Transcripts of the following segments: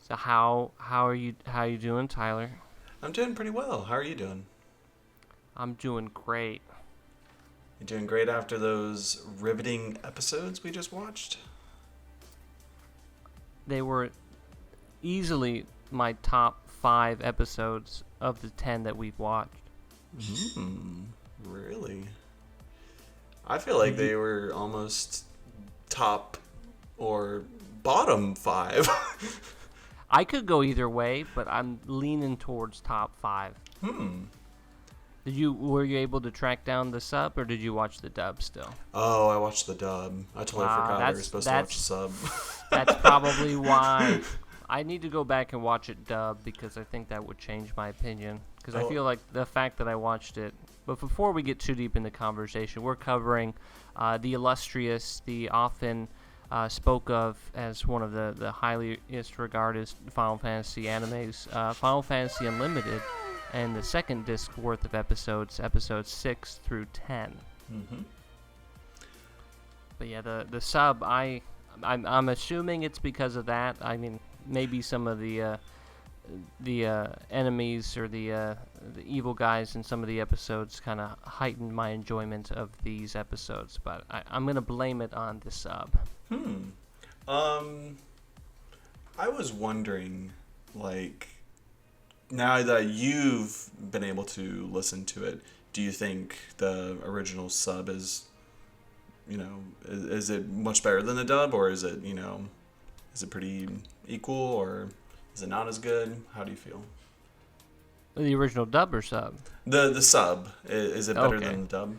So how are you doing, Tyler? I'm doing pretty well. How are you doing? I'm doing great. You doing great after those riveting episodes we just watched? They were easily my top 5 episodes of the 10 that we've watched. Really? I feel like Did you? they were almost top or bottom five. I could go either way, but I'm leaning towards top 5. hmm. Were you able to track down the sub, or did you watch the dub still? Oh, I watched the dub. I totally Ah, forgot we were that's supposed to watch the that's sub. that's probably why. I need to go back and watch it dub because I think that would change my opinion. Because I Oh, feel like the fact that I watched it. But before we get too deep in the conversation, we're covering the illustrious, the often spoke of as one of the highest regarded Final Fantasy animes, Final Fantasy Unlimited, and the second disc worth of episodes 6 through 10. hmm. But yeah, the sub, I'm assuming it's because of that. I mean, maybe some of the enemies or the evil guys in some of the episodes kind of heightened my enjoyment of these episodes. But I'm gonna blame it on the sub. Hmm. Um, I was wondering, like, now that you've been able to listen to it, do you think the original sub is, is it much better than the dub, or is it, is it pretty equal, or is it not as good? How do you feel? The original dub or sub? The sub, is it better Okay. than the dub?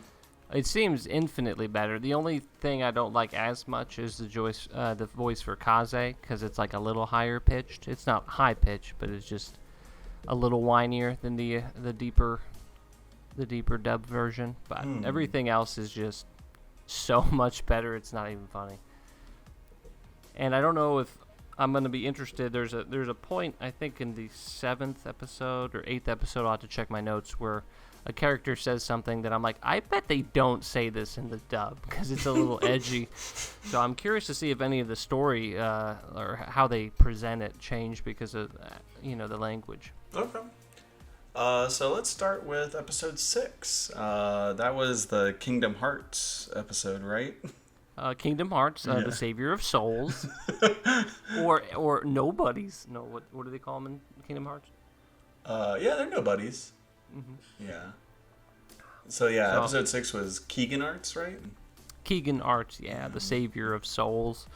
It seems infinitely better. The only thing I don't like as much is the voice for Kaze, because it's like a little higher pitched. It's not high pitched, but it's just a little whinier than the deeper dub version. But Hmm. everything else is just so much better. It's not even funny. And I don't know if I'm gonna be interested. There's a point I think in the 7th episode or 8th episode. I'll have to check my notes where a character says something that I'm like, I bet they don't say this in the dub because it's a little edgy. So I'm curious to see if any of the story or how they present it changed because of the language. Okay. So let's start with episode 6. That was the Kingdom Hearts episode, right? Kingdom Hearts, Yeah. the savior of souls, or nobodies. No, what do they call them in Kingdom Hearts? Yeah, they're nobodies. Mm-hmm. Yeah. So yeah, So episode 6 was Keegan Arts, right? Keegan Arts, yeah, the savior of souls,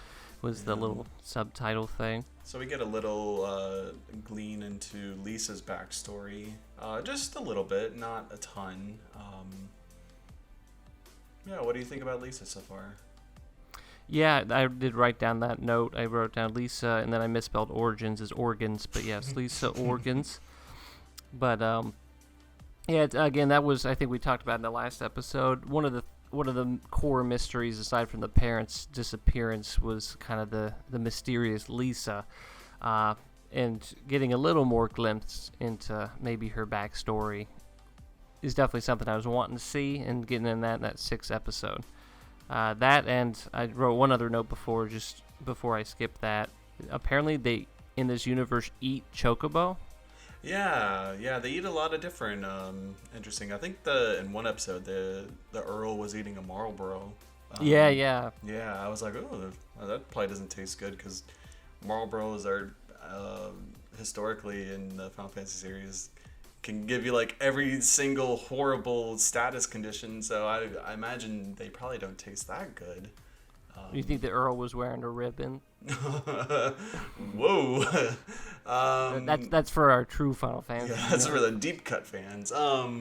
was the Yeah. little subtitle thing. So we get a little glean into Lisa's backstory, just a little bit, not a ton. Yeah, what do you think about Lisa so far? Yeah, I did write down that note. I wrote down Lisa, and then I misspelled origins as organs, but yes, Lisa organs. But yeah, again, that was I think we talked about in the last episode. One of the core mysteries, aside from the parents' disappearance, was kind of the mysterious Lisa, and getting a little more glimpse into maybe her backstory is definitely something I was wanting to see, and getting in that 6th episode. That, and I wrote one other note before I skipped that. Apparently, they in this universe eat chocobo. Yeah, they eat a lot of different interesting. I think in one episode the Earl was eating a Marlboro. Yeah. Yeah, I was like, oh, that probably doesn't taste good because Marlboros are historically in the Final Fantasy series can give you like every single horrible status condition. So I imagine they probably don't taste that good. You think the Earl was wearing a ribbon? Whoa. That's for our true Final Fantasy. Yeah, that's for the deep cut fans. Uh,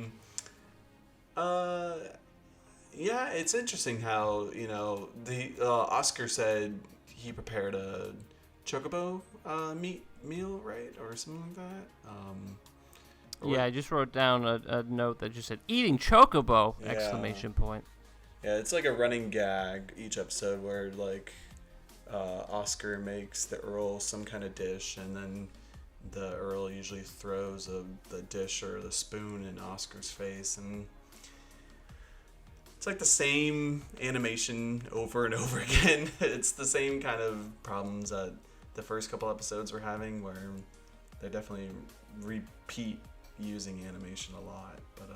yeah, it's interesting how the Oscar said he prepared a chocobo meal, right, or something like that. Yeah, I just wrote down a note that just said "eating chocobo!" Yeah. exclamation point. Yeah, it's like a running gag each episode where like Oscar makes the Earl some kind of dish, and then the Earl usually throws the dish or the spoon in Oscar's face, and it's like the same animation over and over again. It's the same kind of problems that the first couple episodes we're having, where they definitely repeat using animation a lot. But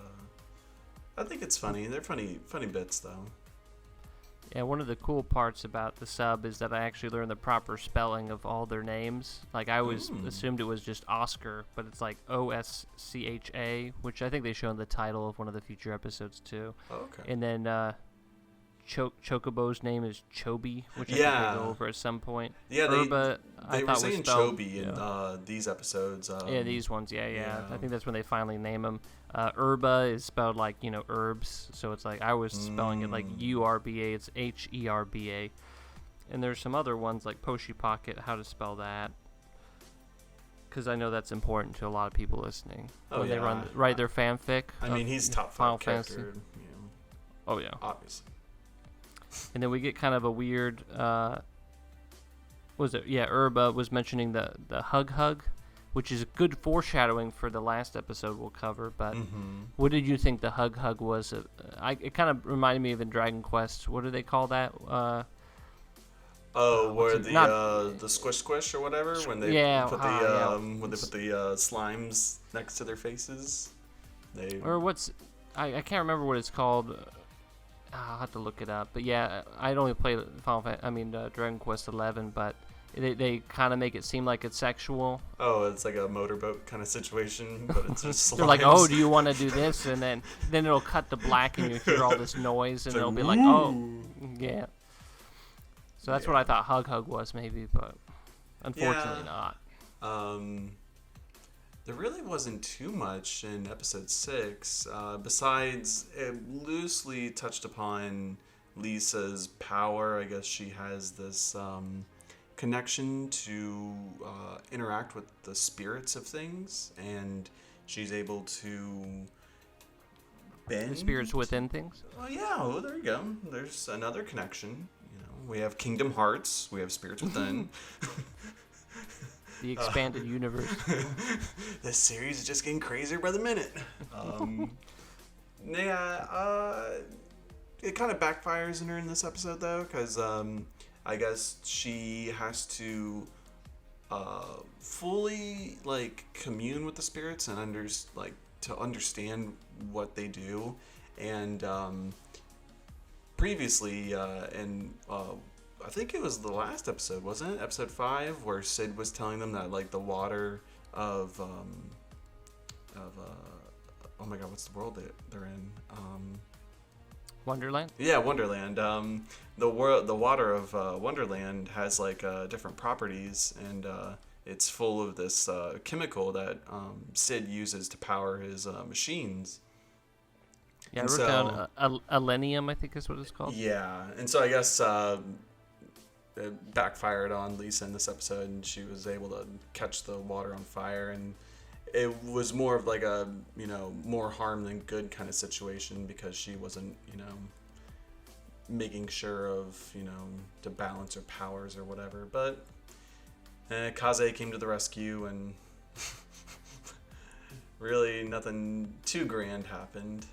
I think it's funny. They're funny bits though. Yeah, one of the cool parts about the sub is that I actually learned the proper spelling of all their names. Like, I always assumed it was just Oscar, but it's like Oscha, which I think they show in the title of one of the future episodes too. Oh, okay. And then Chocobo's name is Chobi, which I think they go over at some point. Yeah, Urba, they were saying spelled, Chobi in these episodes. Yeah, these ones, yeah. I think that's when they finally name him. Urba is spelled like, herbs, so it's like, I was spelling it like Urba, it's Herba. And there's some other ones like Poshi Pocket, how to spell that. Because I know that's important to a lot of people listening. When they write their fanfic. I mean, he's top 5 character. Oh, yeah. Obviously. And then we get kind of a weird, Urba was mentioning the hug, which is good foreshadowing for the last episode we'll cover. But what did you think the hug was? It kind of reminded me of in Dragon Quest. What do they call that? Where the squish or whatever, when they put the slimes next to their faces. I can't remember what it's called. I'll have to look it up. But yeah, I'd only played Dragon Quest 11, but they kind of make it seem like it's sexual. Oh, it's like a motorboat kind of situation, but it's just slimes. They're like, oh, do you want to do this? And then it'll cut to black and you hear all this noise, and it'll be like, oh, yeah. So that's what I thought hug was maybe, but unfortunately not. There really wasn't too much in episode 6, besides it loosely touched upon Lisa's power. I guess she has this connection to interact with the spirits of things, and she's able to bend. Spirits within things? Oh, yeah. Oh, there you go. There's another connection. We have Kingdom Hearts. We have Spirits Within. The expanded universe. This series is just getting crazier by the minute. It kind of backfires on her in this episode, though, because I guess she has to fully commune with the spirits and to understand what they do. And previously, I think it was the last episode, wasn't it? Episode 5, where Sid was telling them that the water of oh my god, what's the world they're in? Wonderland? Yeah, Wonderland. The water of Wonderland has different properties, and it's full of this chemical that Sid uses to power his machines. Yeah, I wrote down Alenium, I think is what it's called. Yeah, and so I guess it backfired on Lisa in this episode, and she was able to catch the water on fire, and it was more of a more harm than good kind of situation, because she wasn't making sure of to balance her powers or whatever. But Kaze came to the rescue, and really nothing too grand happened.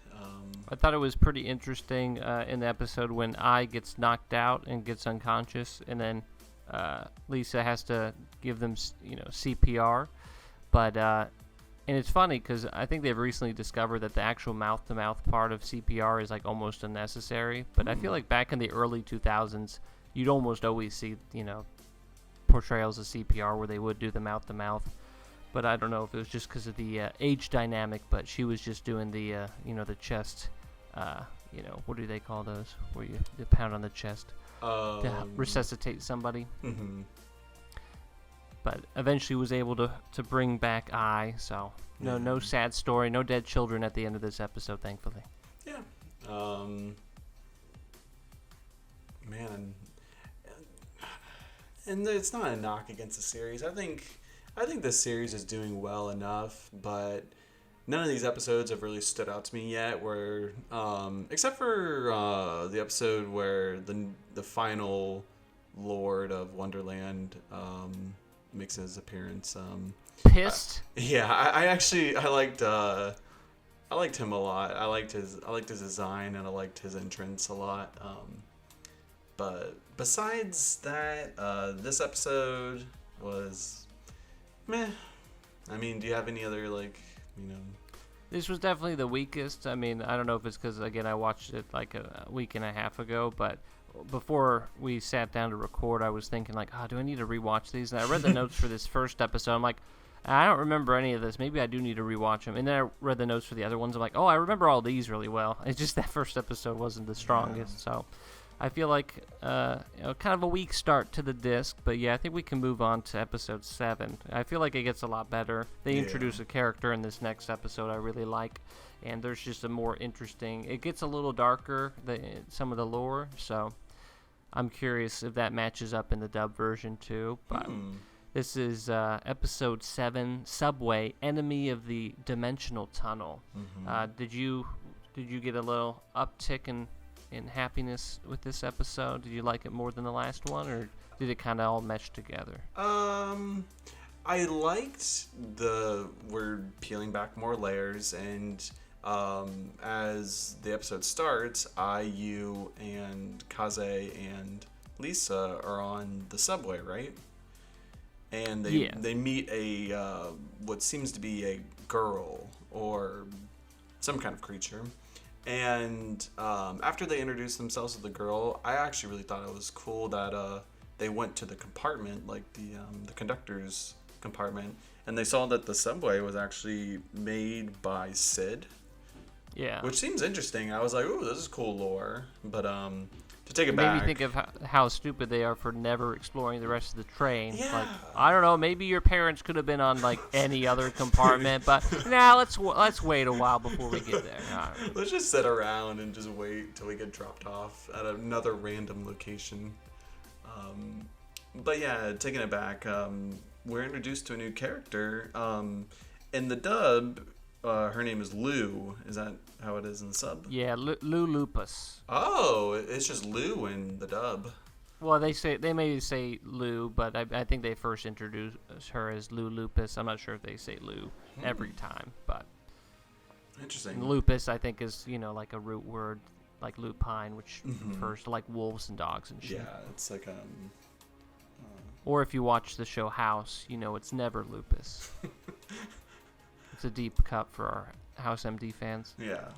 I thought it was pretty interesting in the episode when Ai gets knocked out and gets unconscious, and then Lisa has to give them, CPR. But and it's funny because I think they've recently discovered that the actual mouth-to-mouth part of CPR is almost unnecessary. But I feel like back in the early 2000s, you'd almost always see portrayals of CPR where they would do the mouth-to-mouth. But I don't know if it was just because of the age dynamic, but she was just doing the, the chest, what do they call those? Where you pound on the chest to resuscitate somebody. Mm-hmm. But eventually was able to bring back Ai, so no sad story, no dead children at the end of this episode, thankfully. Yeah. Man, and it's not a knock against the series. I think this series is doing well enough, but none of these episodes have really stood out to me yet. Where, except for the episode where the final Lord of Wonderland makes his appearance. Pissed. I liked him a lot. I liked his design, and I liked his entrance a lot. But besides that, this episode, was meh. I mean, do you have any other, like, you know? This was definitely the weakest. I mean, I don't know if it's because, again, I watched it like a week and a half ago, but before we sat down to record, I was thinking, like, do I need to rewatch these? And I read the notes for this first episode. I'm like, I don't remember any of this. Maybe I do need to rewatch them. And then I read the notes for the other ones. I'm like, I remember all these really well. It's just that first episode wasn't the strongest, so... I feel like kind of a weak start to the disc, but yeah, I think we can move on to episode 7. I feel like it gets a lot better. They introduce a character in this next episode I really like, and there's just a more interesting... It gets a little darker, some of the lore, so I'm curious if that matches up in the dub version too. But this is episode 7, Subway, Enemy of the Dimensional Tunnel. Did you get a little uptick in happiness with this episode? Did you like it more than the last one, or did it kind of all mesh together? I liked we're peeling back more layers, and as the episode starts, you and Kaze and Lisa are on the subway, right? And they meet a what seems to be a girl or some kind of creature. And after they introduced themselves to the girl, I actually really thought it was cool that they went to the compartment, like the conductor's compartment, and they saw that the subway was actually made by Sid. Yeah. Which seems interesting. I was like, ooh, this is cool lore. But to take it made back... me think of how stupid they are for never exploring the rest of the train. Yeah. Like, I don't know, maybe your parents could have been on, like, any other compartment, but let's wait a while before we get there. Let's just sit around and just wait till we get dropped off at another random location. But yeah, taking it back, we're introduced to a new character. In the dub, her name is Lou. Is that how it is in the sub? Yeah, Lou Lupus. Oh, it's just Lou in the dub. Well, they may say Lou, but I think they first introduce her as Lou Lupus. I'm not sure if they say Lou every time, but interesting. Lupus, I think, is like a root word, like lupine, which refers to like wolves and dogs and shit. Yeah, it's like Or if you watch the show House, it's never Lupus. It's a deep cut for our House MD fans. Yeah,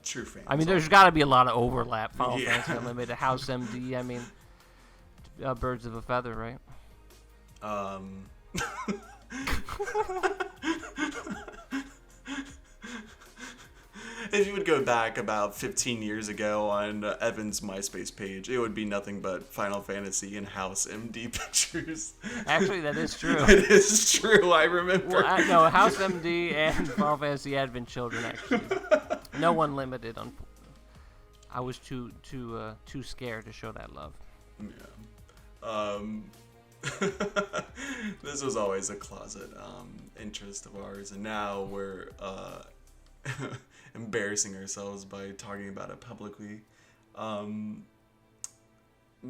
true fans. I mean, there's got to be a lot of overlap. Final Fantasy Unlimited, House MD. I mean, birds of a feather, right? If you would go back about 15 years ago on Evan's MySpace page, it would be nothing but Final Fantasy and House MD pictures. Actually, that is true. It is true. I remember. Well, no, House MD and Final Fantasy Advent Children, actually. No one limited. I was too scared to show that love. Yeah. This was always a closet interest of ours, and now we're embarrassing ourselves by talking about it publicly. But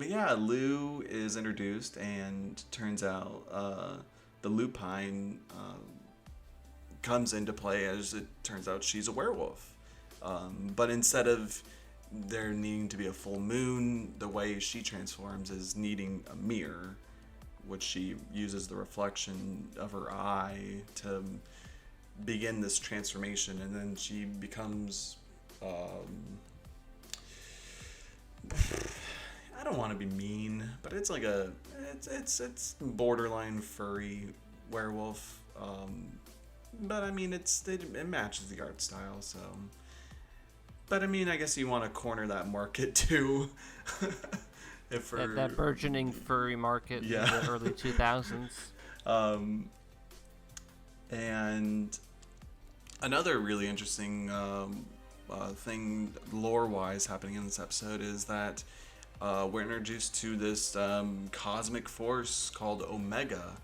yeah, Lou is introduced, and turns out the lupine comes into play, as it turns out she's a werewolf. But instead of there needing to be a full moon, the way she transforms is needing a mirror, which she uses the reflection of her eye to begin this transformation, and then she becomes I don't want to be mean, but it's like it's borderline furry werewolf, but I mean it matches the art style, so. But I mean, I guess you want to corner that market too. That burgeoning furry market in the early 2000s. And another really interesting thing lore-wise happening in this episode is that we're introduced to this cosmic force called Omega.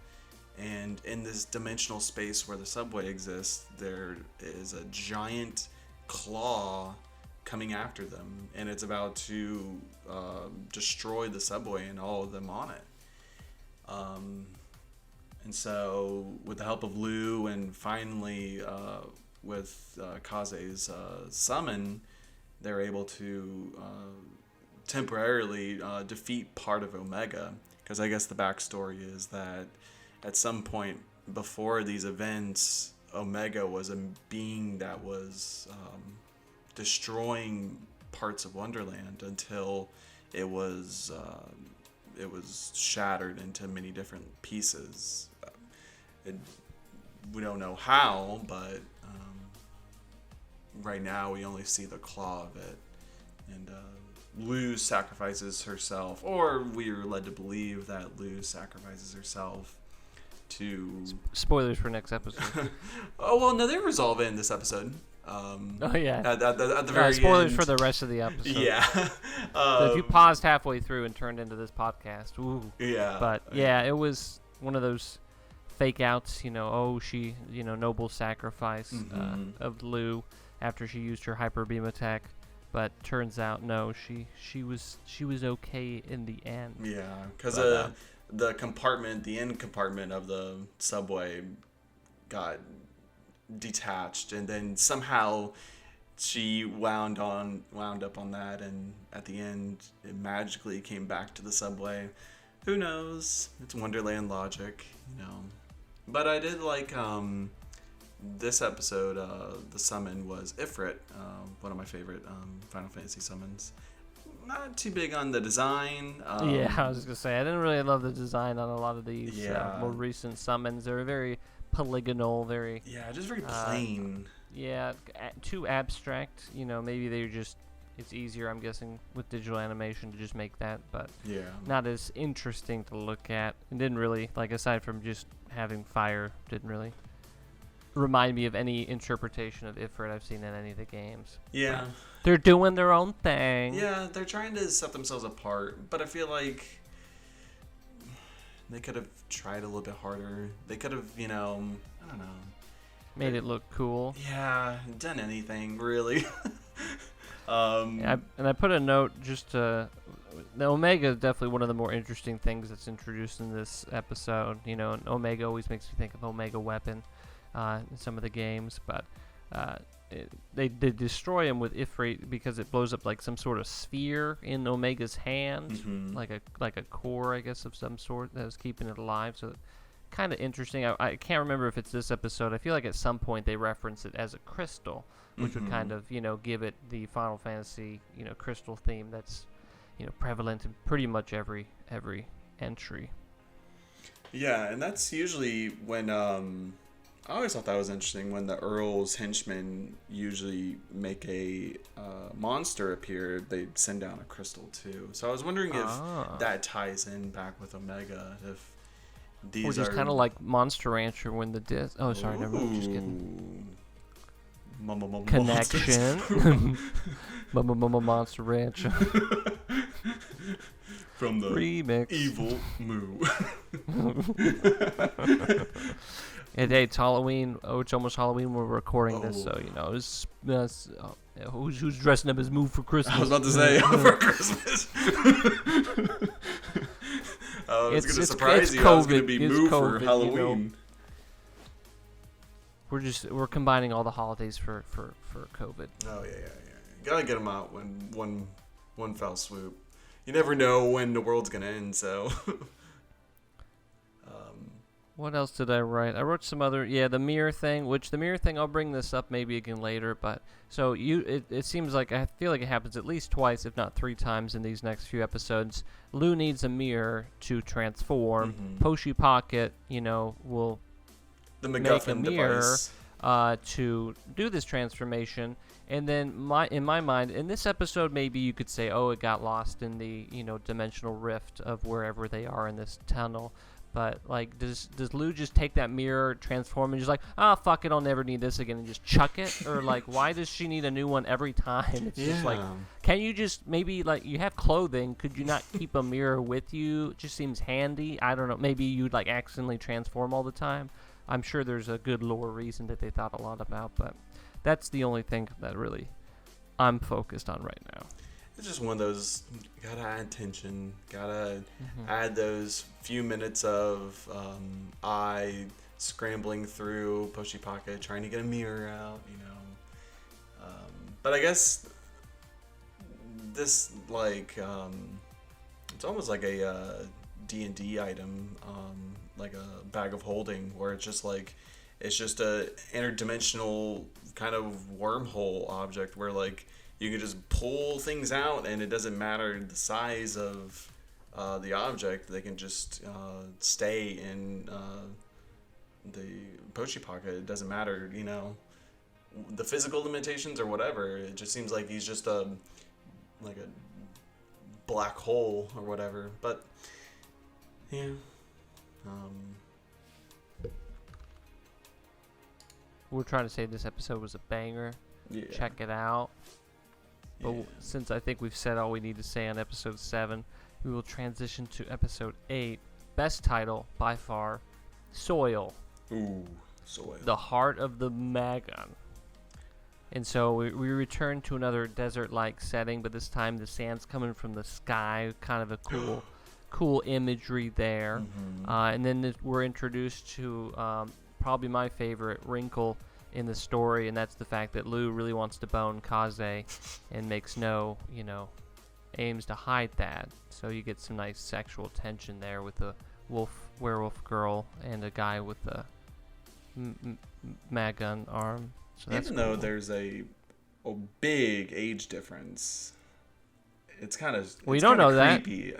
And in this dimensional space where the subway exists, there is a giant claw coming after them, and it's about to destroy the subway and all of them on it. And so, with the help of Lou, and finally with Kaze's summon, they're able to temporarily defeat part of Omega, because I guess the backstory is that at some point before these events, Omega was a being that was destroying parts of Wonderland until it was shattered into many different pieces. We don't know how, but right now we only see the claw of it. And Lou sacrifices herself, or we are led to believe that Lou sacrifices herself to... Spoilers for next episode. Oh, well, no, they resolve it in this episode. Oh, yeah. At the very spoilers end. for the rest of the episode. Yeah. So if you paused halfway through and turned into this podcast, ooh. Yeah. But, yeah, it was one of those fake outs, she, noble sacrifice of Lou after she used her hyper beam attack. But turns out, no, she was okay in the end. Yeah, because the end compartment of the subway got detached, and then somehow she wound up on that, and at the end it magically came back to the subway. Who knows? It's Wonderland logic, But I did like this episode. The summon was Ifrit, one of my favorite Final Fantasy summons. Not too big on the design. Yeah, I was just gonna say I didn't really love the design on a lot of these more recent summons. They're very polygonal, just very plain. Too abstract. Maybe it's easier, I'm guessing, with digital animation to just make that, but not as interesting to look at. It didn't really, aside from just having fire, didn't really remind me of any interpretation of Ifrit I've seen in any of the games. Yeah. But they're doing their own thing. Yeah, they're trying to set themselves apart, but I feel like they could have tried a little bit harder. They could have, I don't know. Made it look cool. Yeah, done anything, really. And I put a note just to... The Omega is definitely one of the more interesting things that's introduced in this episode. And Omega always makes me think of Omega Weapon in some of the games, but they destroy him with Ifrit because it blows up like some sort of sphere in Omega's hand, like a core, I guess, of some sort that was keeping it alive. So kind of interesting. I can't remember if it's this episode. I feel like at some point they reference it as a crystal, which would kind of give it the Final Fantasy crystal theme that's prevalent in pretty much every entry. Yeah, and that's usually when I always thought that was interesting when the Earl's henchmen usually make a monster appear. They send down a crystal too. So I was wondering if that ties in back with Omega. If these or just kind of like Monster Rancher when the disc. Oh, sorry, never mind. Just kidding. Connection. Monster Rancher. From the remix. Evil Moo. Hey, it's Halloween. Oh, it's almost Halloween. We're recording this, so who's dressing up as Moo for Christmas? I was about to say for Christmas. It's going to surprise you. I was going to be Moo for Halloween. We're combining all the holidays for COVID. Oh yeah. Gotta get them out when one fell swoop. You never know when the world's gonna end, so. What else did I write? I wrote some other, the mirror thing, I'll bring this up maybe again later, but so it seems like, I feel like it happens at least twice, if not 3 times in these next few episodes. Lou needs a mirror to transform. Poshi Pocket, will the MacGuffin make a mirror device. To do this transformation. And then in my mind, in this episode, maybe you could say, it got lost in the dimensional rift of wherever they are in this tunnel. But does Lou just take that mirror, transform, and just fuck it, I'll never need this again, and just chuck it? Or why does she need a new one every time? It's just can you just maybe you have clothing? Could you not keep a mirror with you? It just seems handy. I don't know. Maybe you'd accidentally transform all the time. I'm sure there's a good lore reason that they thought a lot about, but that's the only thing that really I'm focused on right now. It's just one of those, gotta add tension, gotta add those few minutes of I scrambling through Poshi Pocket, trying to get a mirror out, but I guess this, it's almost like a D&D item, like a bag of holding, where it's just like it's just a interdimensional kind of wormhole object where like you can just pull things out and it doesn't matter the size of the object. They can just stay in the Pochi pocket. It doesn't matter, the physical limitations or whatever. It just seems like he's just like a black hole or whatever. But yeah, we're trying to say this episode was a banger. yeah. Check it out. But Yeah. since I think we've said all we need to say on episode 7, we will transition to episode 8. Best title by far, Soil. Ooh, soil. The Heart of the Magon. And so we return to another desert-like setting, but this time the sand's coming from the sky. Kind of a cool imagery there. Mm-hmm. And then we're introduced to probably my favorite wrinkle in the story, and that's the fact that Lou really wants to bone Kaze and makes no, aims to hide that. So you get some nice sexual tension there with a werewolf girl and a guy with a Magon arm. So that's Even though cool. there's a big age difference, it's kind of We don't know that. creepy.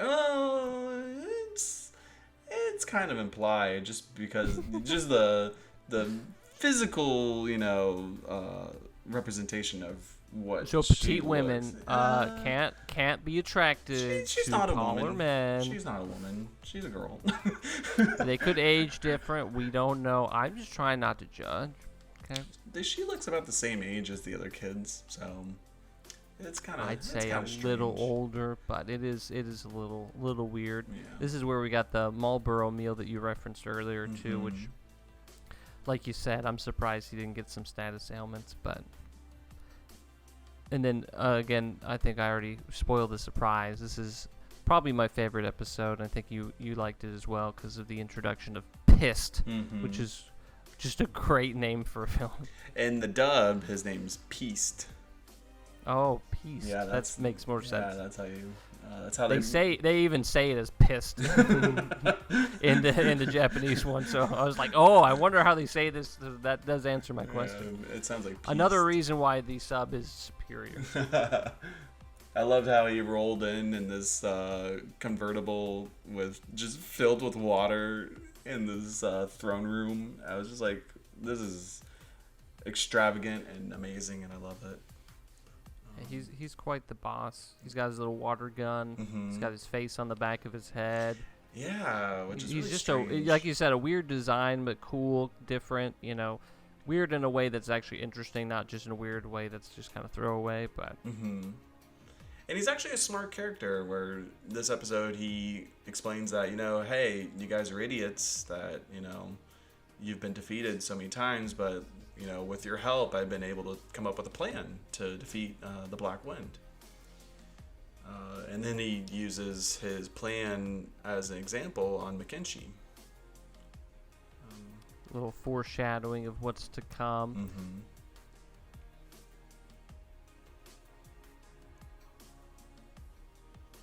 It's kind of implied just because just the physical representation of what. So she petite women looks. can't be attracted She's to not a taller woman. men. She's not a woman. She's a girl. They could age different. We don't know. I'm just trying not to judge. Okay. She looks about the same age as the other kids, so it's kind of. I'd say a little older, but it is a little weird. Yeah. This is where we got the Marlboro meal that you referenced earlier too, which, like you said, I'm surprised he didn't get some status ailments, but. And then again, I think I already spoiled the surprise. This is probably my favorite episode. I think you liked it as well because of the introduction of Pissed, which is just a great name for a film. In the dub, his name's Peast. Oh, Peace. Yeah, that makes more sense. Yeah, that's how you. That's how They even say it as pissed in the Japanese one. So I was like, oh, I wonder how they say this. That does answer my question. It sounds like Peast. Another reason why the sub is superior. I loved how he rolled in this convertible with just filled with water in this throne room. I was just like, this is extravagant and amazing, and I love it. He's quite the boss. He's got his little water gun. He's got his face on the back of his head. Yeah, which is he's really just strange. like you said, a weird design, but cool, different. Weird in a way that's actually interesting, not just in a weird way that's just kind of throwaway. But And he's actually a smart character. Where this episode he explains that hey, you guys are idiots. That you've been defeated so many times, but with your help, I've been able to come up with a plan to defeat the Black Wind. And then he uses his plan as an example on McKinsey. little foreshadowing of what's to come.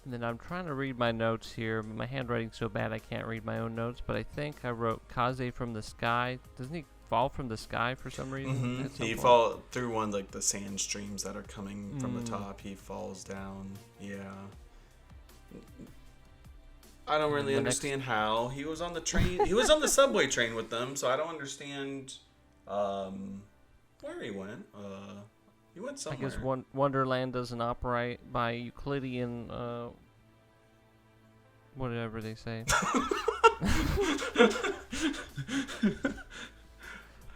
And then I'm trying to read my notes here. My handwriting's so bad I can't read my own notes, but I think I wrote Kaze from the sky. Doesn't he fall from the sky for some reason? At some He point? fall through one like the sand streams that are coming from the top. He falls down. Yeah. I don't really understand how he was on the train. He was on the subway train with them, so I don't understand where he went. He went somewhere. I guess Wonderland doesn't operate by Euclidean, whatever they say.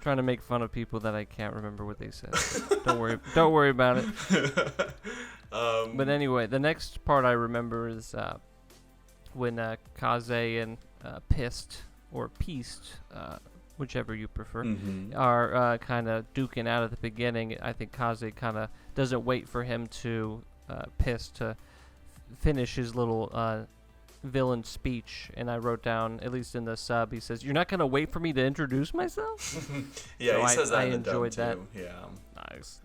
Trying to make fun of people that I can't remember what they said. Don't worry about it. But anyway, the next part I remember is when Kaze and Pissed or Peast, whichever you prefer, are kind of duking out at the beginning. I think Kaze kind of doesn't wait for him to Pissed to finish his little villain speech, and I wrote down, at least in the sub, he says, "You're not gonna wait for me to introduce myself." Yeah, so he says that I in the dub enjoyed that. too. Yeah. Nice.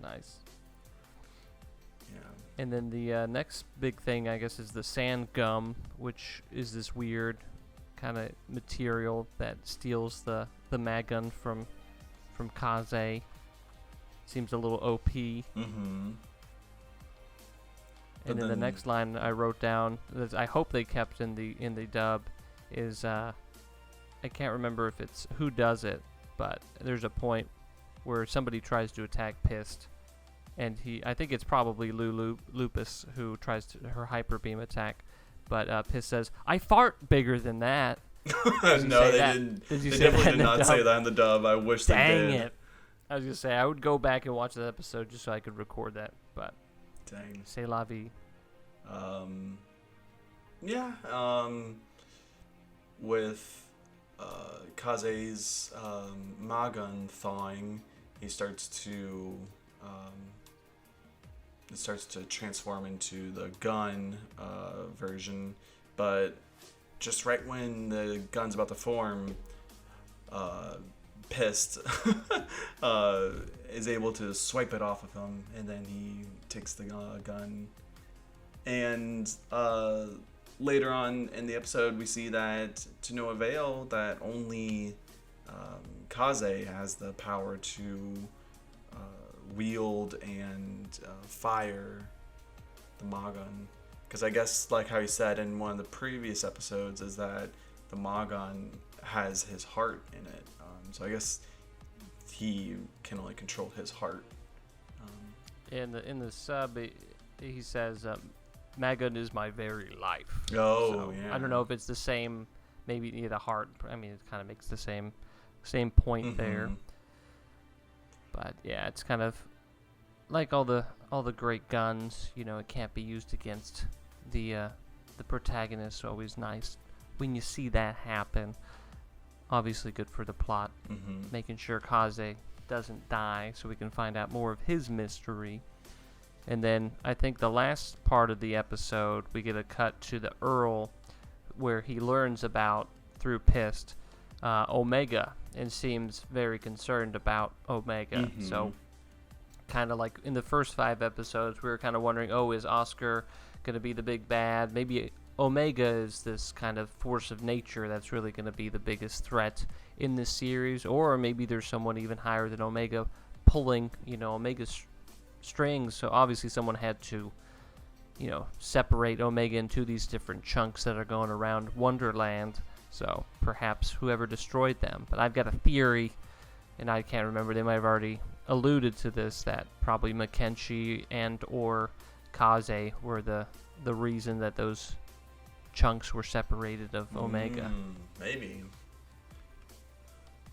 Yeah. And then the next big thing, I guess, is the sand gum, which is this weird kind of material that steals the mag gun from Kaze. Seems a little OP. Mm-hmm. And then the next line I wrote down, that I hope they kept in the dub, is I can't remember if it's who does it, but there's a point where somebody tries to attack Pissed, and I think it's probably Lupus who tries her hyper beam attack, but Pissed says, "I fart bigger than that." No, they didn't. They definitely did not say that in the dub. I wish they did. Dang it! I was gonna say I would go back and watch that episode just so I could record that, but dang. C'est la vie. Yeah. With Kaze's Magun thawing, he starts to transform into the gun version, but just right when the gun's about to form, Pissed is able to swipe it off of him, and then he takes the gun. And later on in the episode, we see that to no avail, that only Kaze has the power to wield and fire the Magun. Because I guess, like how he said in one of the previous episodes, is that the Magun has his heart in it. So I guess he can only control his heart. In the sub, he says, "Magun is my very life." Oh, so, yeah. I don't know if it's the same. Maybe the heart. I mean, it kind of makes the same point there. But yeah, it's kind of like all the great guns. You know, it can't be used against the protagonist. So always nice when you see that happen. Obviously good for the plot, making sure Kaze doesn't die so we can find out more of his mystery. And then I think the last part of the episode, we get a cut to the Earl where he learns about, through Pissed, Omega, and seems very concerned about Omega. So kind of like in the first 5 episodes, we were kind of wondering, is Oscar going to be the big bad? Maybe Omega is this kind of force of nature that's really going to be the biggest threat in this series, or maybe there's someone even higher than Omega pulling, Omega's strings. So obviously someone had to, separate Omega into these different chunks that are going around Wonderland. So perhaps whoever destroyed them. But I've got a theory, and I can't remember, they might have already alluded to this, that probably Mackenzie and or Kaze were the reason that those chunks were separated of Omega. Maybe.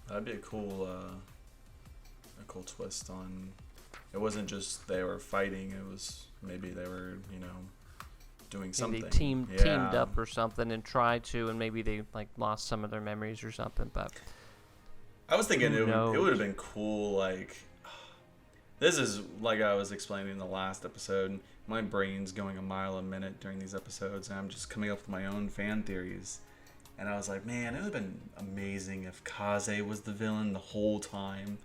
That'd be a cool twist on. It wasn't just they were fighting. It was maybe they were, doing something. They teamed up or something and tried to, and maybe they lost some of their memories or something. But I was thinking it would have been cool. Like, this is like I was explaining in the last episode. My brain's going a mile a minute during these episodes, and I'm just coming up with my own fan theories. And I was like, man, it would have been amazing if Kaze was the villain the whole time,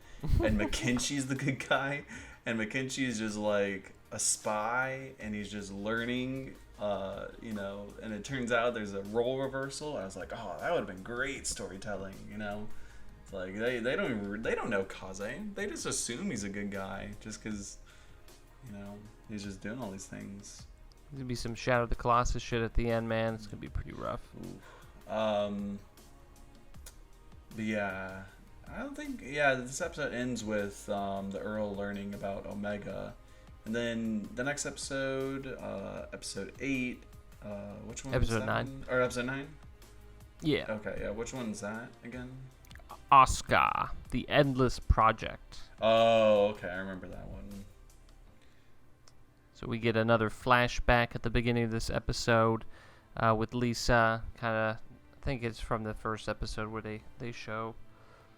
and Mackenzie's the good guy, and Mackenzie is just like a spy, and he's just learning, and it turns out there's a role reversal. I was like, oh, that would have been great storytelling, It's like they don't know Kaze. They just assume he's a good guy just because, he's just doing all these things. There's gonna be some Shadow of the Colossus shit at the end, man. It's gonna be pretty rough. But yeah, I don't think. Yeah, this episode ends with the Earl learning about Omega, and then the next episode, episode 8. Which one? Episode was that 9. one? Or episode 9? Yeah. Okay. Yeah. Which one's that again? Oscar, the Endless Project. Oh, okay. I remember that one. So we get another flashback at the beginning of this episode with Lisa. Kind of, I think it's from the first episode where they show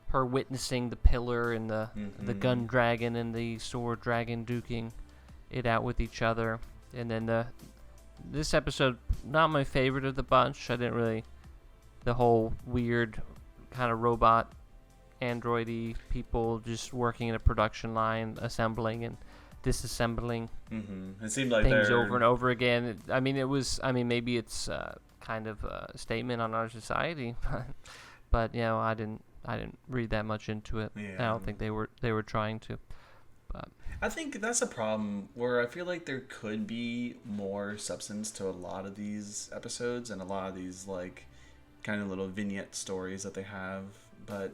her witnessing the pillar and the gun dragon and the sword dragon duking it out with each other. And then this episode, not my favorite of the bunch. I didn't really, the whole weird kind of robot android-y people just working in a production line, assembling and disassembling It seemed like things over and over again. Maybe it's kind of statement on our society. But I didn't read that much into it. Yeah. I don't think they were trying to. But I think that's a problem where I feel like there could be more substance to a lot of these episodes and a lot of these like kind of little vignette stories that they have, but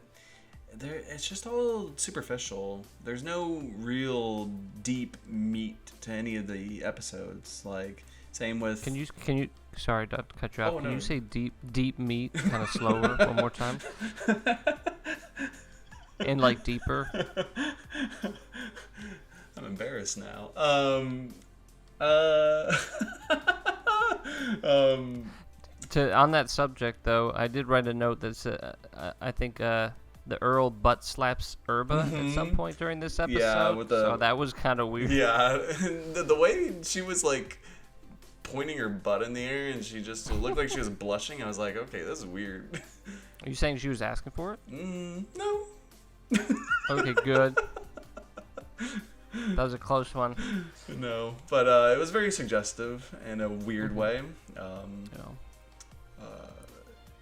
it's just all superficial. There's no real deep meat to any of the episodes. Like same with. Can you? Sorry, not to cut you off. Oh, Can no. you say deep meat kind of slower one more time? And like deeper. I'm embarrassed now. On that subject though, I did write a note that said I think the Earl butt slaps Urba at some point during this episode. Yeah, so that was kind of weird. Yeah, the way she was like pointing her butt in the air and she just looked like she was blushing. I was like, okay, this is weird. Are you saying she was asking for it? No. Okay, good. That was a close one. No, but it was very suggestive in a weird way.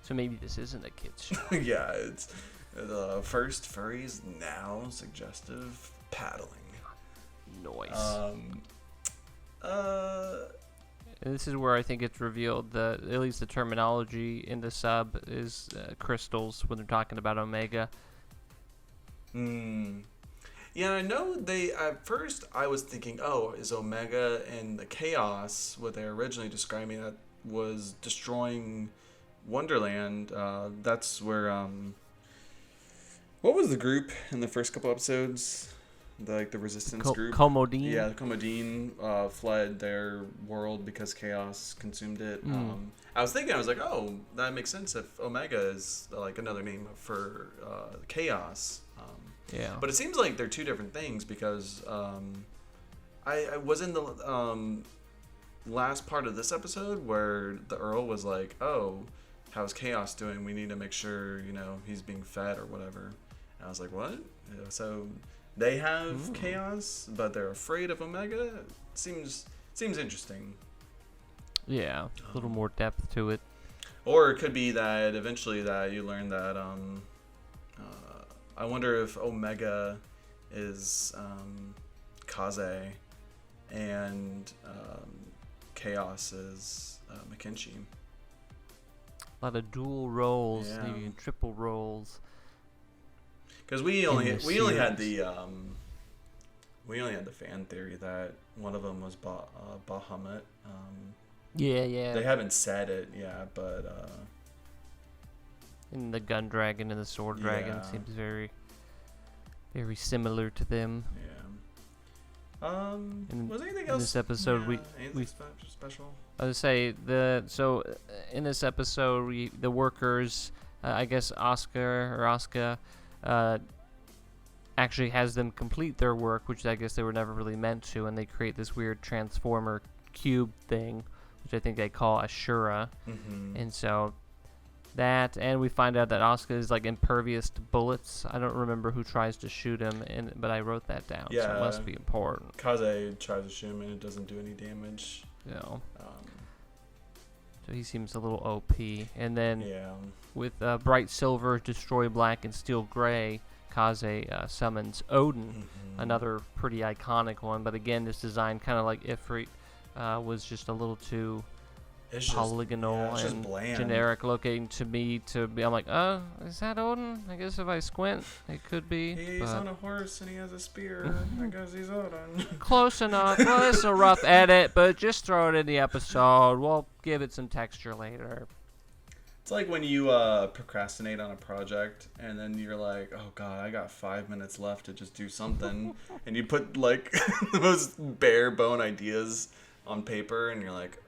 So maybe this isn't a kid's show. Yeah, it's the first furries, now suggestive paddling. Noise. And this is where I think it's revealed that at least the terminology in the sub is crystals when they're talking about Omega. Yeah, I know at first I was thinking, oh, is Omega and the Chaos what they're originally describing that was destroying Wonderland? That's where, what was the group in the first couple episodes? The resistance group? Comodine? Yeah, the Comodine fled their world because Chaos consumed it. I was like, oh, that makes sense if Omega is like another name for Chaos. Yeah. But it seems like they're two different things because I was in the last part of this episode where the Earl was like, oh, how's Chaos doing? We need to make sure, he's being fed or whatever. And I was like, what? So they have Chaos, but they're afraid of Omega? Seems interesting. Yeah, a little more depth to it. Or it could be that eventually that you learn that I wonder if Omega is Kaze and Chaos is McKinchy. A lot of dual roles, Yeah. maybe triple roles. Because we only had series. the fan theory that one of them was Bahamut. Yeah. They haven't said it yet, but And the gun dragon and the sword dragon Yeah. seems very, very similar to them. yeah. Was anything in else? this episode, anything special? I would say in this episode the workers, I guess Asuka, actually has them complete their work, which I guess they were never really meant to, and they create this weird transformer cube thing, which I think they call Ashura. And so that, and we find out that Asuka is like impervious to bullets. I don't remember who tries to shoot him, but I wrote that down, so it must be important. Kaze tries to shoot him and it doesn't do any damage. So he seems a little OP. And then Yeah. with Bright Silver, Destroy Black, and Steel Gray, Kaze summons Odin, another pretty iconic one. But again, this design, kind of like Ifrit, was just a little too polygonal it's just and bland. generic looking to me. I'm like, is that Odin? I guess if I squint, it could be. He's but on a horse and he has a spear. I guess he's Odin. close enough. Well, it's a rough edit, but just throw it in the episode. We'll give it some texture later. It's like when you procrastinate on a project and then you're like, oh god, I got 5 minutes left to just do something. And you put like the most bare bone ideas on paper and you're like,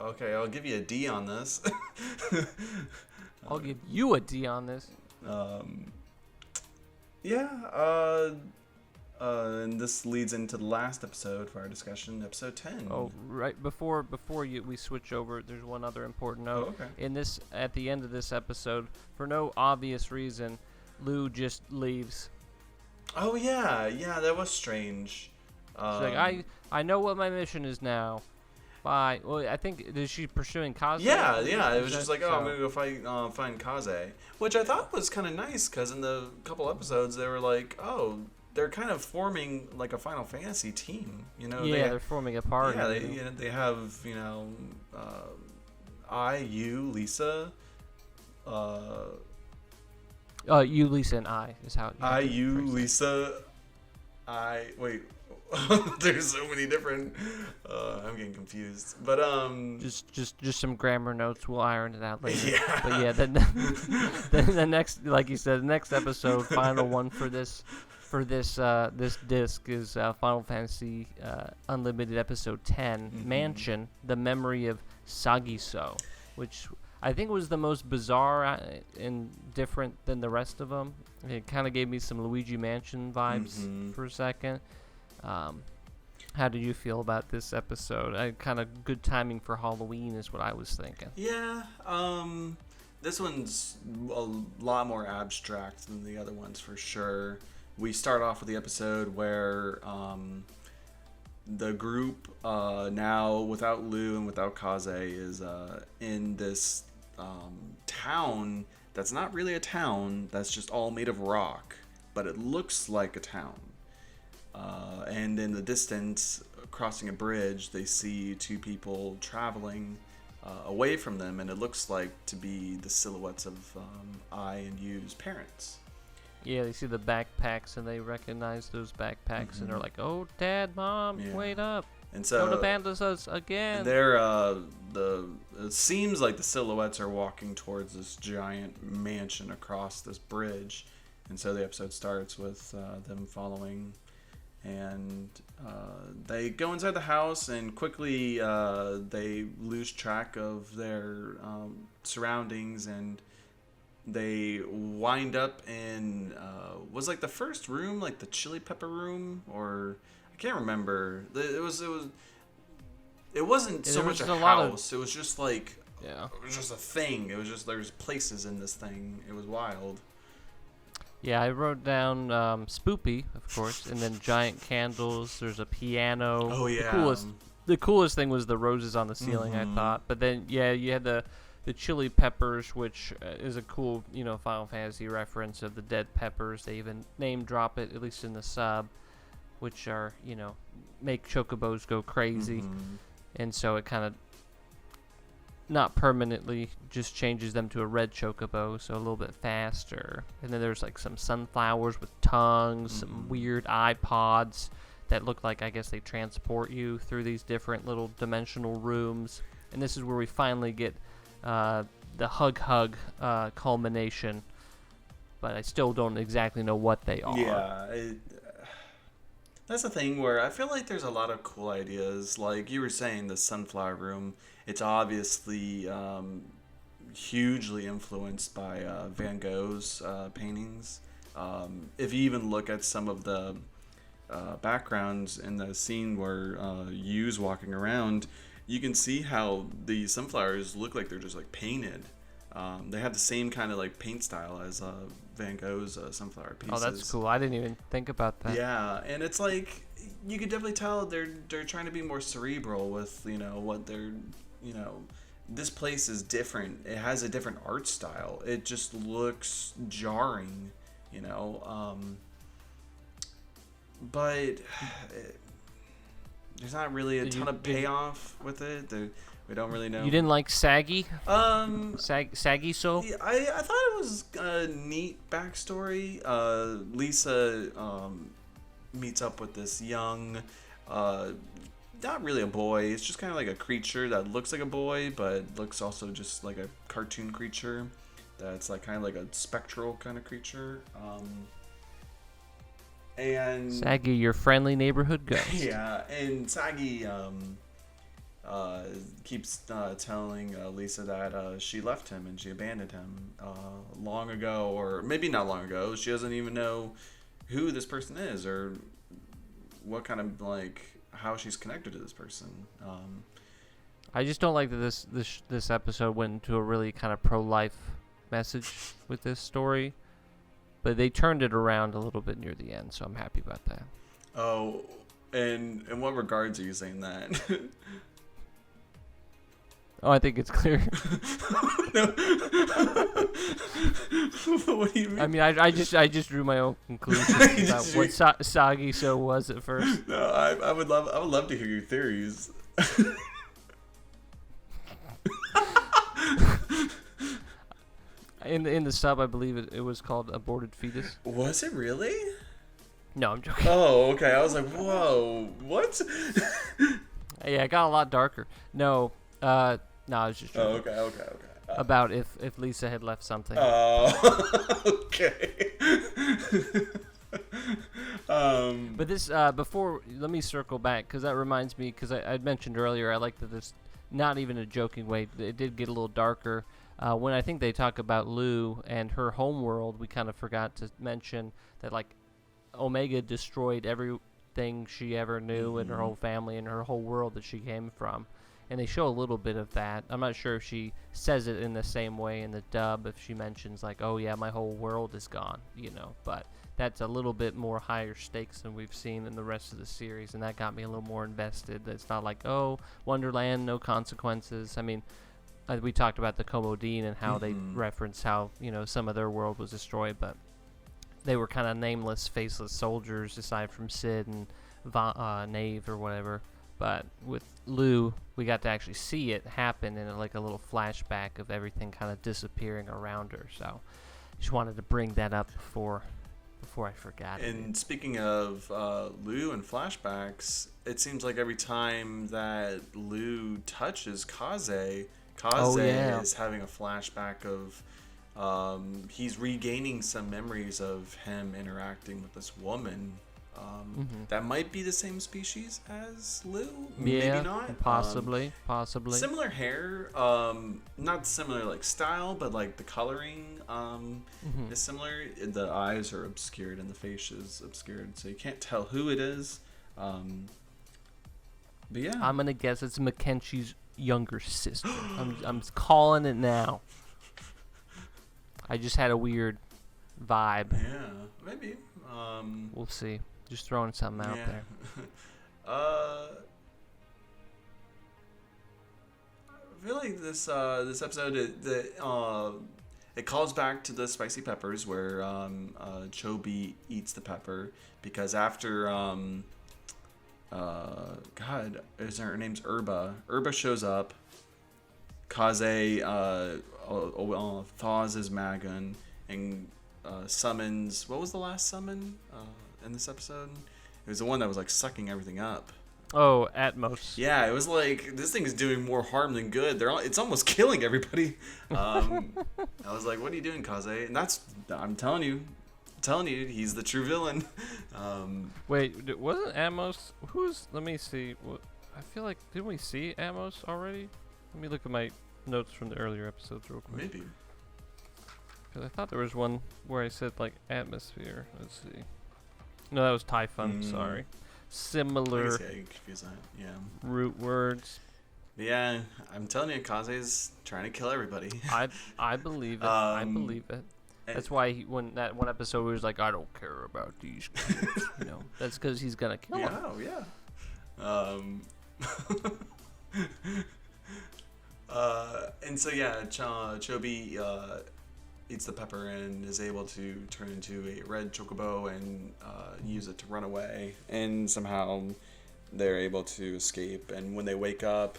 okay, I'll give you a D on this. I'll give you a D on this. And this leads into the last episode for our discussion, episode 10. Oh, right before we switch over, there's one other important note. Oh, okay. At the end of this episode, for no obvious reason, Lou just leaves. Oh yeah, that was strange. She's like, I know what my mission is now. Bye. Well, I think is she pursuing Kaze? Yeah. It was Is just that like, oh, so? I'm gonna go find Kaze, which I thought was kind of nice because in the couple episodes they were like, oh, they're kind of forming like a Final Fantasy team. You know, Yeah, they're forming a party. yeah, they have you, Lisa, You, Lisa, and I is how. you, Lisa, wait. There's so many different. I'm getting confused, but Just some grammar notes. We'll iron it out later. Yeah. But yeah, then the next, like you said, the next episode, final one for this disc is Final Fantasy Unlimited Episode 10, Mansion: The Memory of Sagiso, which I think was the most bizarre and different than the rest of them. It kind of gave me some Luigi Mansion vibes for a second. How did you feel about this episode? Kind of good timing for Halloween is what I was thinking. Yeah, this one's a lot more abstract than the other ones for sure. We start off with the episode where the group, now without Lou and without Kaze, is in this town that's not really a town, that's just all made of rock, but it looks like a town. And in the distance, crossing a bridge, they see two people traveling away from them, and it looks like to be the silhouettes of I and Yu's parents. Yeah, they see the backpacks, and they recognize those backpacks, and they're like, "Oh, Dad, Mom, wait up. And so don't abandon us again." They're it seems like the silhouettes are walking towards this giant mansion across this bridge, and so the episode starts with them following, and they go inside the house, and quickly they lose track of their surroundings, and they wind up in was like the first room, like the chili pepper room, or I can't remember. It wasn't so much a house. It was just like it was just a thing. It was just there's places in this thing. It was wild. Yeah, I wrote down spoopy, of course, and then giant candles. There's a piano. Oh yeah. The coolest thing was the roses on the ceiling, I thought. But then you had the chili peppers, which is a cool Final Fantasy reference of the dead peppers. They even name drop it, at least in the sub, which are make chocobos go crazy, and so it kind of not permanently just changes them to a red chocobo, so a little bit faster. And then there's like some sunflowers with tongues, some weird iPods that look like, I guess, they transport you through these different little dimensional rooms. And this is where we finally get the hug culmination, but I still don't exactly know what they are. Yeah, that's the thing where I feel like there's a lot of cool ideas. Like you were saying, the sunflower room, it's obviously hugely influenced by Van Gogh's paintings. If you even look at some of the backgrounds in the scene where Yu's walking around, you can see how the sunflowers look like they're just like painted. They have the same kind of like paint style as Van Gogh's sunflower pieces. Oh, that's cool. I didn't even think about that. Yeah, and it's like you could definitely tell they're trying to be more cerebral with what they're this place is different. It has a different art style. It just looks jarring, but there's not really a ton of payoff with it. We don't really know. You didn't like Saggy? Saggy so? Yeah, I thought it was a neat backstory. Lisa meets up with this young, not really a boy. It's just kind of like a creature that looks like a boy, but looks also just like a cartoon creature. That's like kind of like a spectral kind of creature. And Saggy, your friendly neighborhood ghost. Yeah, and Saggy keeps telling Lisa that she left him and she abandoned him long ago, or maybe not long ago. She doesn't even know who this person is or what kind of how she's connected to this person. I just don't like that this episode went into a really kind of pro-life message with this story, but they turned it around a little bit near the end, so I'm happy about that. Oh, and in what regards are you saying that? Oh, I think it's clear. No. What do you mean? I mean, I just drew my own conclusions about what Soggy So was at first. No, I would love to hear your theories. In the sub, I believe it was called Aborted Fetus. Was it really? No, I'm joking. Oh, okay. I was like, whoa, what? Yeah, it got a lot darker. No, I was just joking. Oh, okay. About if Lisa had left something. Oh, okay. But this, before, let me circle back, because that reminds me, because I'd mentioned earlier, I like that this, not even a joking way, it did get a little darker. When I think they talk about Lou and her homeworld, we kind of forgot to mention that, like, Omega destroyed everything she ever knew and her whole family and her whole world that she came from. And they show a little bit of that. I'm not sure if she says it in the same way in the dub, if she mentions, like, oh, yeah, my whole world is gone, But that's a little bit more higher stakes than we've seen in the rest of the series, and that got me a little more invested. It's not like, oh, Wonderland, no consequences. I mean, we talked about the Komodine and how they referenced how, some of their world was destroyed, but they were kind of nameless, faceless soldiers aside from Sid and Nave or whatever. But with Lou, we got to actually see it happen in like a little flashback of everything kind of disappearing around her. So just wanted to bring that up before I forgot it. And speaking of Lou and flashbacks, it seems like every time that Lou touches Kaze is having a flashback of he's regaining some memories of him interacting with this woman. That might be the same species as Lou. Yeah, maybe not. Possibly. Similar hair, not similar like style, but like the coloring is similar. The eyes are obscured and the face is obscured, so you can't tell who it is. But yeah, I'm gonna guess it's Mackenzie's younger sister. I'm calling it now. I just had a weird vibe. Yeah, maybe. We'll see. Just throwing something out there. I feel like this episode it calls back to the spicy peppers where Chobi eats the pepper because after God, her name's Urba. Urba shows up. Kaze thaws his Magun and summons. What was the last summon in this episode? It was the one that was like sucking everything up. Oh, Atmos. Yeah, it was like this thing is doing more harm than good. It's almost killing everybody. I was like, "What are you doing, Kaze?" And I'm telling you, he's the true villain. Wait, wasn't Atmos? Let me see. I feel like didn't we see Atmos already? Let me look at my notes from the earlier episodes real quick. Maybe. Because I thought there was one where I said like atmosphere. Let's see. No, that was Typhon. Sorry. Similar root words. Yeah, I'm telling you, Kaze's trying to kill everybody. I believe it. I believe it. That's why when that one episode he was like, I don't care about these kids. That's because he's gonna kill them. Oh yeah. And so yeah, Chobi eats the pepper and is able to turn into a red chocobo and use it to run away. And somehow they're able to escape. And when they wake up,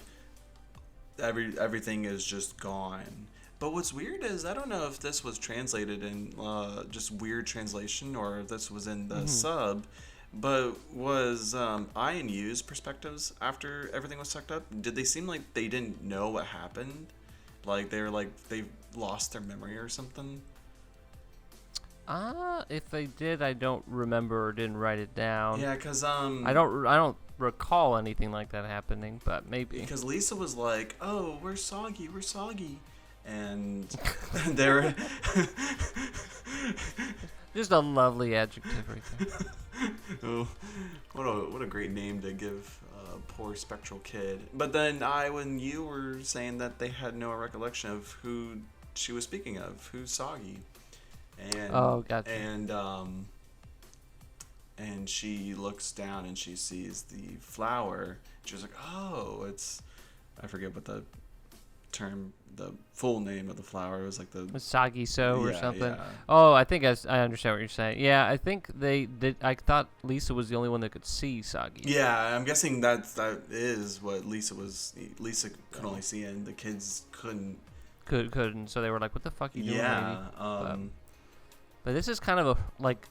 everything is just gone. But what's weird is I don't know if this was translated in just weird translation or if this was in the sub. But was I and U's perspectives after everything was sucked up? Did they seem like they didn't know what happened? Like they lost their memory or something? If they did, I don't remember or didn't write it down. Yeah, because I don't recall anything like that happening, but maybe because Lisa was like, "Oh, we're soggy," and they're just a lovely adjective right there. Oh, what a great name to give a poor spectral kid. But then when you were saying that they had no recollection of who she was speaking of, who's Soggy, and gotcha. And she looks down and she sees the flower. She was like, "Oh, it's," I forget what the term, the full name of the flower. It was like the Sagiso or something. Yeah. Oh, I think I understand what you're saying. Yeah, I think they did. I thought Lisa was the only one that could see Sagi. Yeah, I'm guessing that is what Lisa was. Lisa could only see it, and the kids couldn't. Couldn't. So they were like, "What the fuck are you doing?" Yeah. But this is kind of a like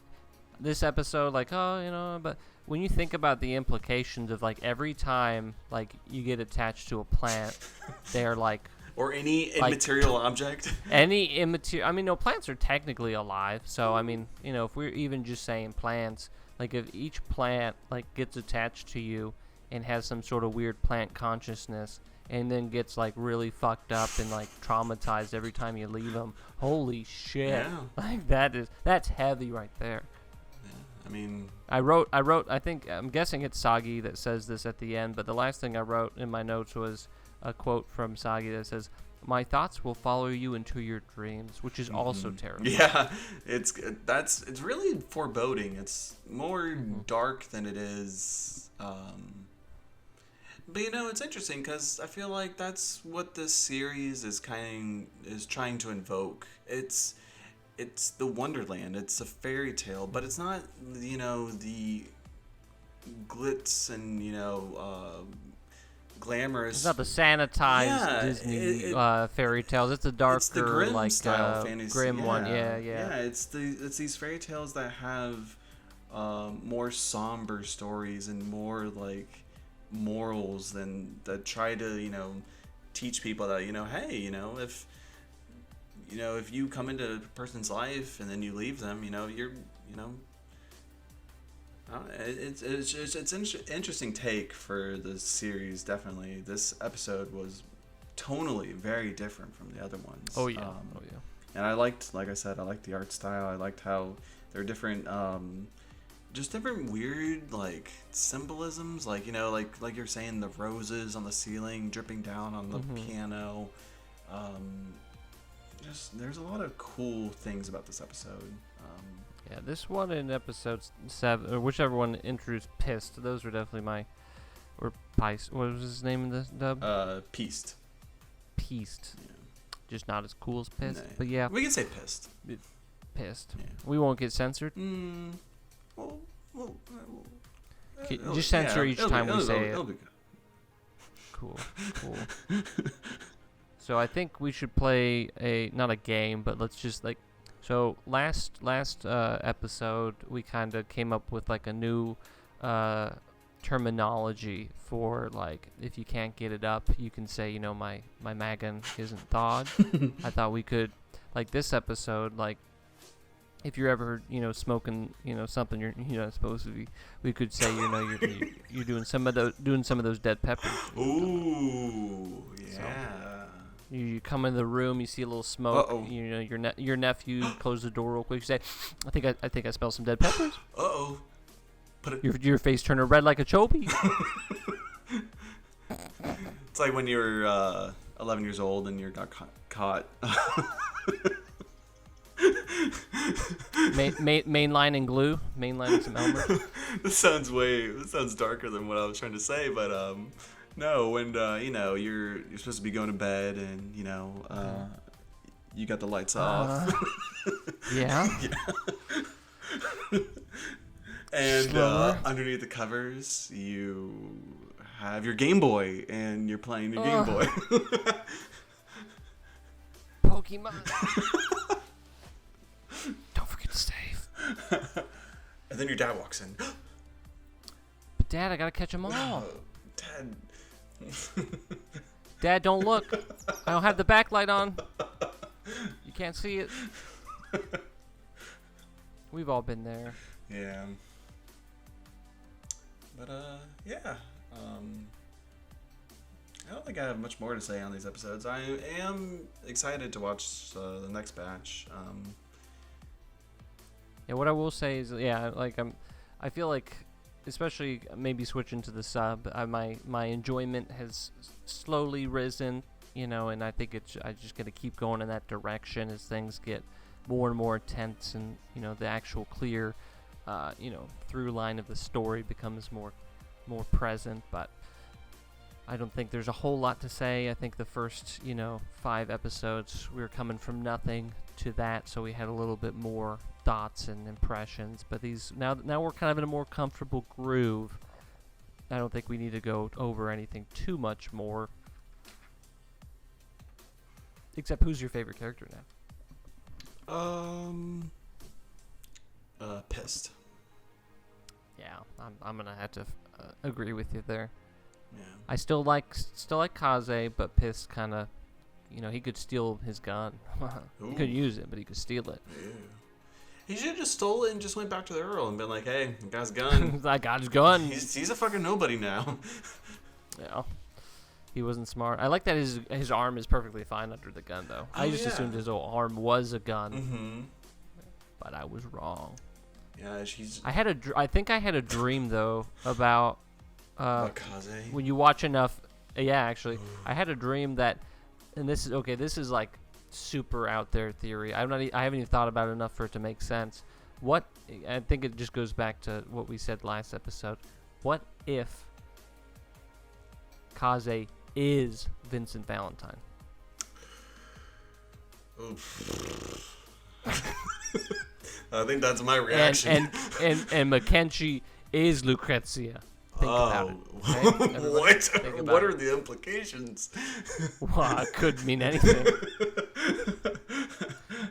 this episode, like, oh, but when you think about the implications of like every time like you get attached to a plant, they're like. Or any immaterial object. Any immaterial. I mean, no, plants are technically alive. So, I mean, if we're even just saying plants, like if each plant like gets attached to you and has some sort of weird plant consciousness and then gets like really fucked up and like traumatized every time you leave them. Holy shit. Yeah. Like that's heavy right there. Yeah. I mean, I wrote, I'm guessing it's Sagi that says this at the end, but the last thing I wrote in my notes was a quote from Sagi that says, "My thoughts will follow you into your dreams," which is also terrible. Yeah, it's really foreboding. It's more dark than it is. But it's interesting because I feel like that's what this series is trying to invoke. It's the Wonderland. It's a fairy tale, but it's not the glitz and glamorous. It's not the sanitized Disney fairy tales. It's the darker, it's the grim like style fantasy. grim one. Yeah. Yeah, it's these fairy tales that have more somber stories and more like morals that try to teach people that hey, if you come into a person's life and then you leave them, you're it's an interesting take for the series. Definitely, this episode was tonally very different from the other ones. Oh yeah, And I liked, like I said, I liked the art style. I liked how there are different, just different weird like symbolisms. Like like you're saying, the roses on the ceiling dripping down on the piano. Just there's a lot of cool things about this episode. Yeah, this one in episode 7, or whichever one introduced Pissed, those were definitely or Pice. What was his name in the dub? Pieced. Pieced. Yeah. Just not as cool as Pissed, No. but yeah. We can say Pissed. Pissed. Yeah. We won't get censored. Well, just censor each time we say it. It'll be good. Cool. So I think we should play not a game, but let's just like. So last episode we kind of came up with like a new terminology for like if you can't get it up, you can say my magen isn't thawed. I thought we could like this episode like if you're ever smoking something you're not supposed to be, we could say you're doing some of those dead peppers. Ooh, yeah. So, you come in the room, you see a little smoke. Uh-oh. Your nephew close the door real quick. You say, "I think I smell some dead peppers." Uh-oh. Your face turning red like a chopi. It's like when you were 11 years old and you got caught. Mainline and glue. Mainline and some Elmer. This sounds darker than what I was trying to say, but no, when you're supposed to be going to bed and you got the lights off. Yeah. And underneath the covers, you have your Game Boy, and you're playing your Game Boy. Pokemon. Don't forget to save. And then your dad walks in. But Dad, I gotta catch them all. Dad. Dad, don't look. I don't have the backlight on. You can't see it. We've all been there. Yeah. But yeah. I don't think I have much more to say on these episodes. I am excited to watch the next batch. Yeah, what I will say is, I feel like, especially maybe switching to the sub, my enjoyment has slowly risen, and I think I just got to keep going in that direction as things get more and more intense, and the actual clear, through line of the story becomes more present. But I don't think there's a whole lot to say. I think the first, 5 episodes, we were coming from nothing to that, so we had a little bit more thoughts and impressions. But these now we're kind of in a more comfortable groove. I don't think we need to go over anything too much more. Except, who's your favorite character now? Pissed. Yeah, I'm gonna have to agree with you there. Yeah. I still like Kaze, but Pissed kind of, he could steal his gun. He couldn't use it, but he could steal it. Yeah. He should have just stole it and just went back to the Earl and been like, "Hey, I got his gun." I got his gun. He's a fucking nobody now. Yeah. He wasn't smart. I like that his arm is perfectly fine under the gun, though. I just assumed his whole arm was a gun. Mm-hmm. But I was wrong. Yeah, she's... I think I had a dream, though, about... Kaze? When you watch enough... Yeah, actually. I had a dream that... And this is like super out there theory. I haven't even thought about it enough for it to make sense. I think it just goes back to what we said last episode. What if Kaze is Vincent Valentine? Oof. I think that's my reaction. And Mackenzie is Lucrezia. Think about it. Okay? What? What are the implications? Well, it could mean anything.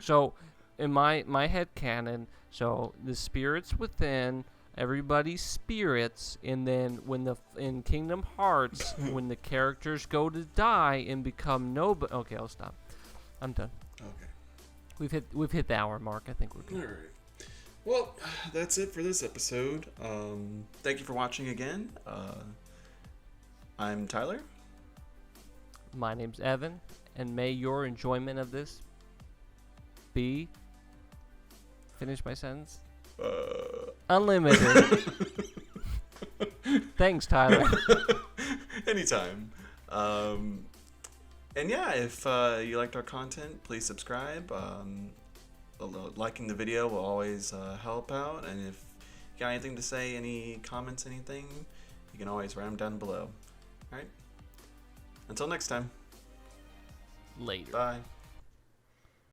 So, in my head canon, so the spirits within everybody's spirits, and then in Kingdom Hearts, when the characters go to die and become nobody. Okay, I'll stop. I'm done. Okay. We've hit the hour mark. I think we're good. All right. Well, that's it for this episode. Thank you for watching again. I'm Tyler. My name's Evan, and may your enjoyment of this be... Finish my sentence? Unlimited. Thanks, Tyler. Anytime. And yeah, if you liked our content, please subscribe. Liking the video will always help out. And if you got anything to say, any comments, anything, you can always write them down below. All right. Until next time. Later. Bye.